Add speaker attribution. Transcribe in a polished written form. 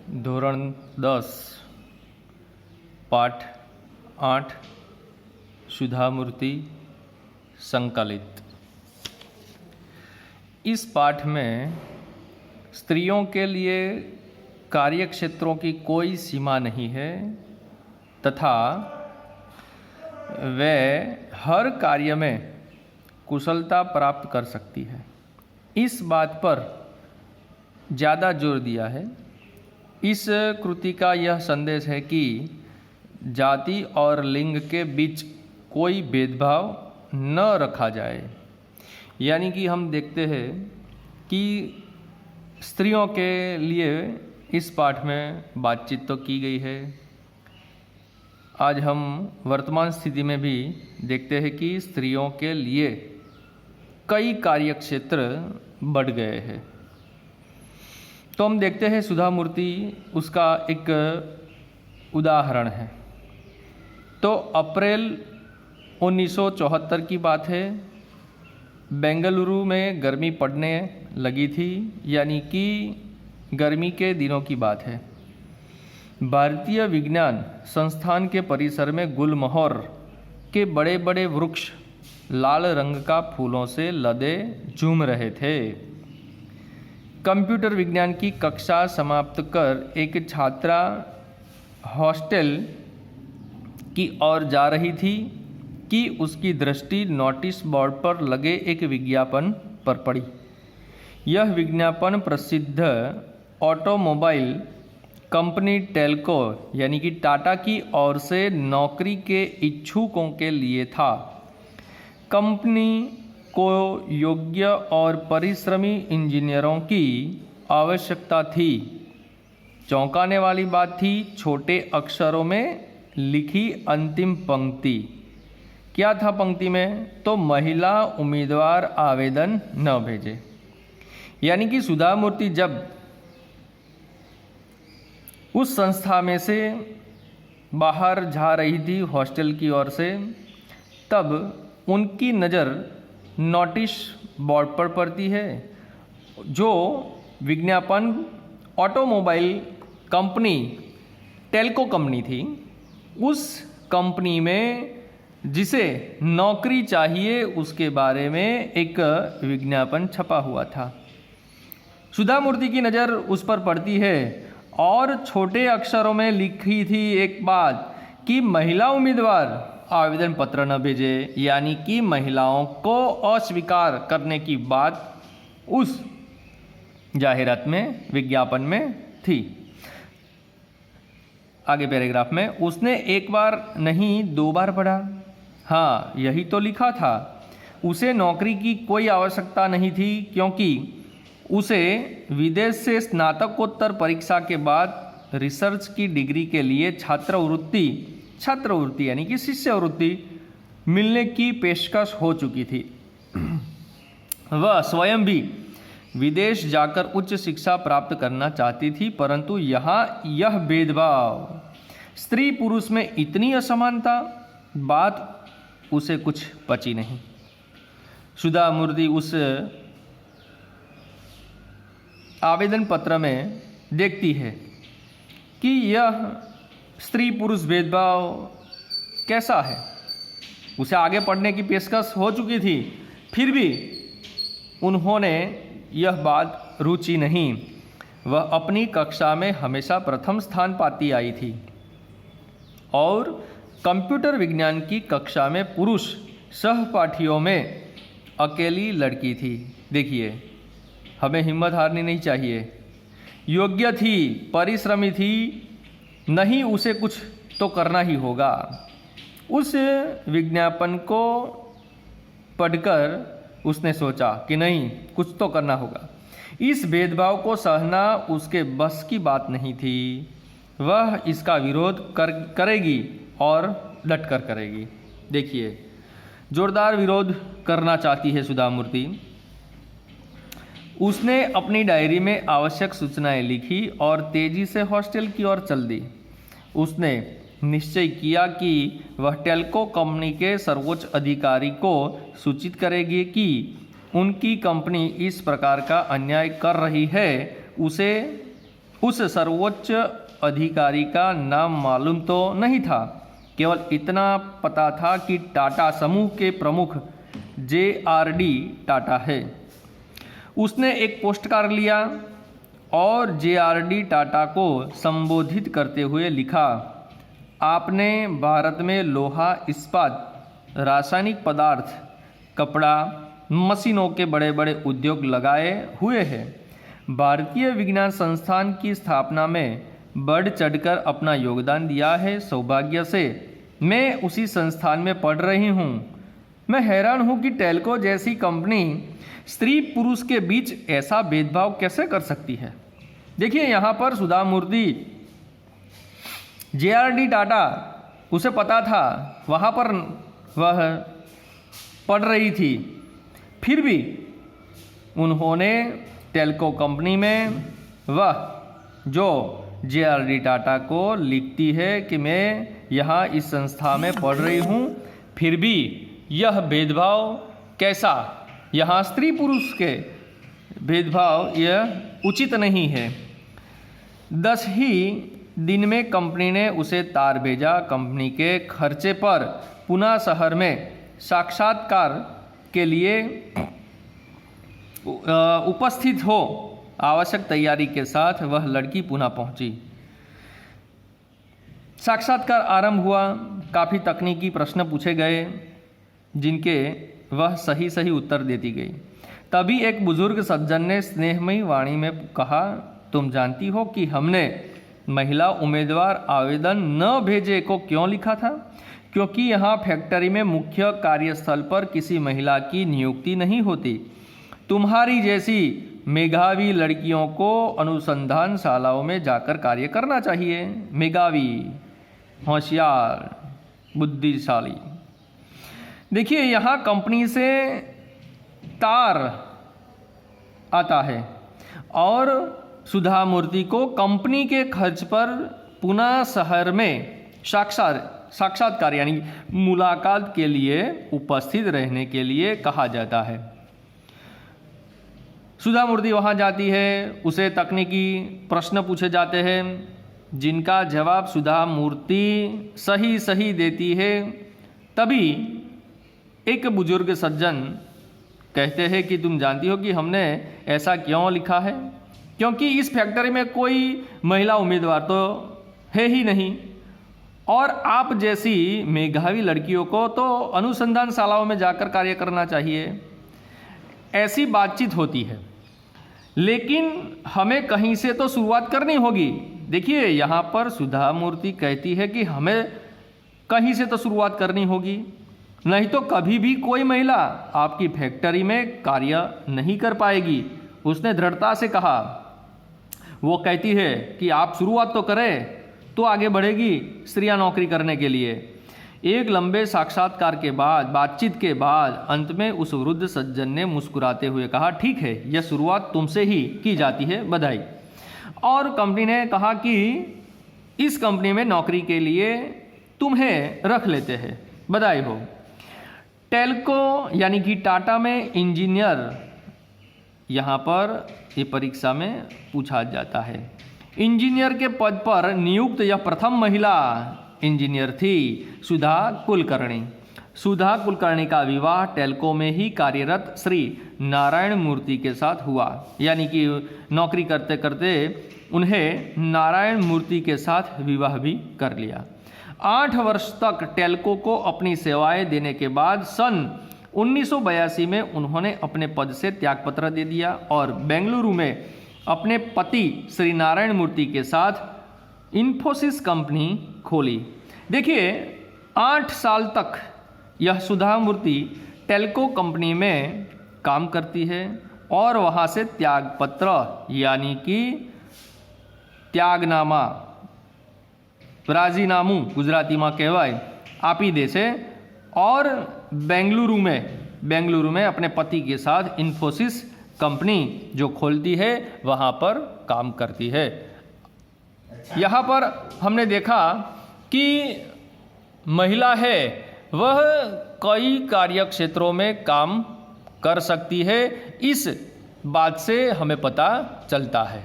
Speaker 1: ધોરણ 10 पाठ 8 सुधामूर्ति संकलित। इस पाठ में स्त्रियों के लिए कार्यक्षेत्रों की कोई सीमा नहीं है तथा वे हर कार्य में कुशलता प्राप्त कर सकती है। इस बात पर ज़्यादा जोर दिया है। इस कृति का यह संदेश है कि जाति और लिंग के बीच कोई भेदभाव न रखा जाए। यानी कि हम देखते हैं कि स्त्रियों के लिए इस पाठ में बातचीत तो की गई है। आज हम वर्तमान स्थिति में भी देखते हैं कि स्त्रियों के लिए कई कार्यक्षेत्र बढ़ गए हैं। तो हम देखते हैं सुधामूर्ति उसका एक उदाहरण है। तो अप्रैल 1974 की बात है। बेंगलुरु में गर्मी पड़ने लगी थी, यानी कि गर्मी के दिनों की बात है। भारतीय विज्ञान संस्थान के परिसर में गुलमोहर के बड़े बड़े वृक्ष लाल रंग का फूलों से लदे झूम रहे थे। कंप्यूटर विज्ञान की कक्षा समाप्त कर एक छात्रा हॉस्टल की ओर जा रही थी कि उसकी दृष्टि नोटिस बोर्ड पर लगे एक विज्ञापन पर पड़ी। यह विज्ञापन प्रसिद्ध ऑटोमोबाइल कंपनी टेल्को यानी कि टाटा की ओर से नौकरी के इच्छुकों के लिए था। कंपनी को योग्य और परिश्रमी इंजीनियरों की आवश्यकता थी। चौंकाने वाली बात थी, छोटे अक्षरों में लिखी अंतिम पंक्ति। क्या था पंक्ति में? तो महिला उम्मीदवार आवेदन न भेजे। यानी कि सुधामूर्ति जब उस संस्था में से बाहर जा रही थी हॉस्टल की ओर से, तब उनकी नज़र नोटिस बोर्ड पर पड़ती है। जो विज्ञापन ऑटोमोबाइल कंपनी टेल्को कंपनी थी, उस कंपनी में जिसे नौकरी चाहिए उसके बारे में एक विज्ञापन छपा हुआ था। सुधामूर्ति की नज़र उस पर पड़ती है और छोटे अक्षरों में लिखी थी एक बात कि महिला उम्मीदवार आवेदन पत्र न भेजे। यानी कि महिलाओं को अस्वीकार करने की बात उस जाहिरात में, विज्ञापन में थी। आगे पैराग्राफ में उसने एक बार नहीं 2 बार पढ़ा। हाँ, यही तो लिखा था। उसे नौकरी की कोई आवश्यकता नहीं थी, क्योंकि उसे विदेश से स्नातकोत्तर परीक्षा के बाद रिसर्च की डिग्री के लिए छात्रवृत्ति यानी कि शिष्यवृत्ति मिलने की पेशकश हो चुकी थी। वह स्वयं भी विदेश जाकर उच्च शिक्षा प्राप्त करना चाहती थी, परंतु यहाँ यह भेदभाव, स्त्री पुरुष में इतनी असमानता, बात उसे कुछ पची नहीं। सुधामूर्ति उस आवेदन पत्र में देखती है कि यह स्त्री पुरुष भेदभाव कैसा है। उसे आगे पढ़ने की पेशकश हो चुकी थी, फिर भी उन्होंने यह बात रुचि नहीं। वह अपनी कक्षा में हमेशा प्रथम स्थान पाती आई थी और कंप्यूटर विज्ञान की कक्षा में पुरुष सहपाठियों में अकेली लड़की थी। देखिए, हमें हिम्मत हारनी नहीं चाहिए। योग्य थी, परिश्रमी थी, नहीं उसे कुछ तो करना ही होगा। उस विज्ञापन को पढ़कर उसने सोचा कि नहीं, कुछ तो करना होगा। इस भेदभाव को सहना उसके बस की बात नहीं थी। वह इसका विरोध करेगी और डटकर करेगी। देखिए, जोरदार विरोध करना चाहती है सुधामूर्ति। उसने अपनी डायरी में आवश्यक सूचनाएं लिखी और तेजी से हॉस्टल की ओर चल दी। उसने निश्चय किया कि वह टेल्को कंपनी के सर्वोच्च अधिकारी को सूचित करेगी कि उनकी कंपनी इस प्रकार का अन्याय कर रही है। उसे उस सर्वोच्च अधिकारी का नाम मालूम तो नहीं था, केवल इतना पता था कि टाटा समूह के प्रमुख JRD टाटा है। उसने एक पोस्ट कार्ड लिया और JRD टाटा को संबोधित करते हुए लिखा, आपने भारत में लोहा, इस्पात, रासायनिक पदार्थ, कपड़ा, मशीनों के बड़े बड़े उद्योग लगाए हुए हैं। भारतीय विज्ञान संस्थान की स्थापना में बढ़ चढ़कर अपना योगदान दिया है। सौभाग्य से मैं उसी संस्थान में पढ़ रही हूँ। मैं हैरान हूँ कि टेल्को जैसी कंपनी स्त्री पुरुष के बीच ऐसा भेदभाव कैसे कर सकती है। देखिए यहाँ पर सुधा मूर्ति, JRD टाटा, उसे पता था, वहाँ पर वह पढ़ रही थी, फिर भी उन्होंने टेल्को कंपनी में वह जो JRD टाटा को लिखती है कि मैं यहाँ इस संस्था में पढ़ रही हूँ, फिर भी यह भेदभाव कैसा, यहाँ स्त्री पुरुष के भेदभाव यह उचित नहीं है। 10 ही दिन में कंपनी ने उसे तार भेजा। कंपनी के खर्चे पर पुणे शहर में साक्षात्कार के लिए उपस्थित हो। आवश्यक तैयारी के साथ वह लड़की पुणे पहुंची। साक्षात्कार आरंभ हुआ। काफ़ी तकनीकी प्रश्न पूछे गए जिनके वह सही सही उत्तर देती गई। तभी एक बुजुर्ग सज्जन ने स्नेहमयी वाणी में कहा, तुम जानती हो कि हमने महिला उम्मीदवार आवेदन न भेजे को क्यों लिखा था? क्योंकि यहाँ फैक्ट्री में मुख्य कार्यस्थल पर किसी महिला की नियुक्ति नहीं होती। तुम्हारी जैसी मेधावी लड़कियों को अनुसंधान शालाओं में जाकर कार्य करना चाहिए। मेधावी, होशियार, बुद्धिशाली। देखिए यहाँ कंपनी से तार आता है और सुधा मूर्ति को कंपनी के खर्च पर पुणे शहर में साक्षात्कार यानी मुलाकात के लिए उपस्थित रहने के लिए कहा जाता है। सुधा मूर्ति वहाँ जाती है, उसे तकनीकी प्रश्न पूछे जाते हैं जिनका जवाब सुधा मूर्ति सही देती है। तभी एक बुजुर्ग सज्जन कहते हैं कि तुम जानती हो कि हमने ऐसा क्यों लिखा है? क्योंकि इस फैक्ट्री में कोई महिला उम्मीदवार तो है ही नहीं और आप जैसी मेधावी लड़कियों को तो अनुसंधान शालाओं में जाकर कार्य करना चाहिए। ऐसी बातचीत होती है, लेकिन हमें कहीं से तो शुरुआत करनी होगी। देखिए यहाँ पर सुधा मूर्ति कहती है कि हमें कहीं से तो शुरुआत करनी होगी, नहीं तो कभी भी कोई महिला आपकी फैक्ट्री में कार्य नहीं कर पाएगी। उसने दृढ़ता से कहा। वो कहती है कि आप शुरुआत तो करें तो आगे बढ़ेगी स्त्रियां नौकरी करने के लिए। एक लंबे साक्षात्कार के बाद, बातचीत के बाद अंत में उस वृद्ध सज्जन ने मुस्कुराते हुए कहा, ठीक है, यह शुरुआत तुमसे ही की जाती है, बधाई। और कंपनी ने कहा कि इस कंपनी में नौकरी के लिए तुम्हें रख लेते हैं, बधाई हो। टेल्को यानी कि टाटा में इंजीनियर, यहाँ पर ये परीक्षा में पूछा जाता है। इंजीनियर के पद पर नियुक्त यह प्रथम महिला इंजीनियर थी, सुधा कुलकर्णी। सुधा कुलकर्णी का विवाह टेल्को में ही कार्यरत श्री नारायण मूर्ति के साथ हुआ, यानी कि नौकरी करते करते उन्हें नारायण मूर्ति के साथ विवाह भी कर लिया। 8 वर्ष तक टेल्को को अपनी सेवाएं देने के बाद सन 1982 में उन्होंने अपने पद से त्यागपत्र दे दिया और बेंगलुरु में अपने पति श्री नारायण मूर्ति के साथ इन्फोसिस कंपनी खोली। देखिए 8 साल तक यह सुधा मूर्ति टेल्को कंपनी में काम करती है और वहाँ से त्यागपत्र यानी कि त्यागनामा, राजीनामું गुजरातीમાં કહેવાય, આપી દેશે और बेंगलुरु में अपने पति के साथ इन्फोसिस कंपनी जो खोलती है वहाँ पर काम करती है। यहाँ पर हमने देखा कि महिला है वह कई कार्य क्षेत्रों में काम कर सकती है, इस बात से हमें पता चलता है।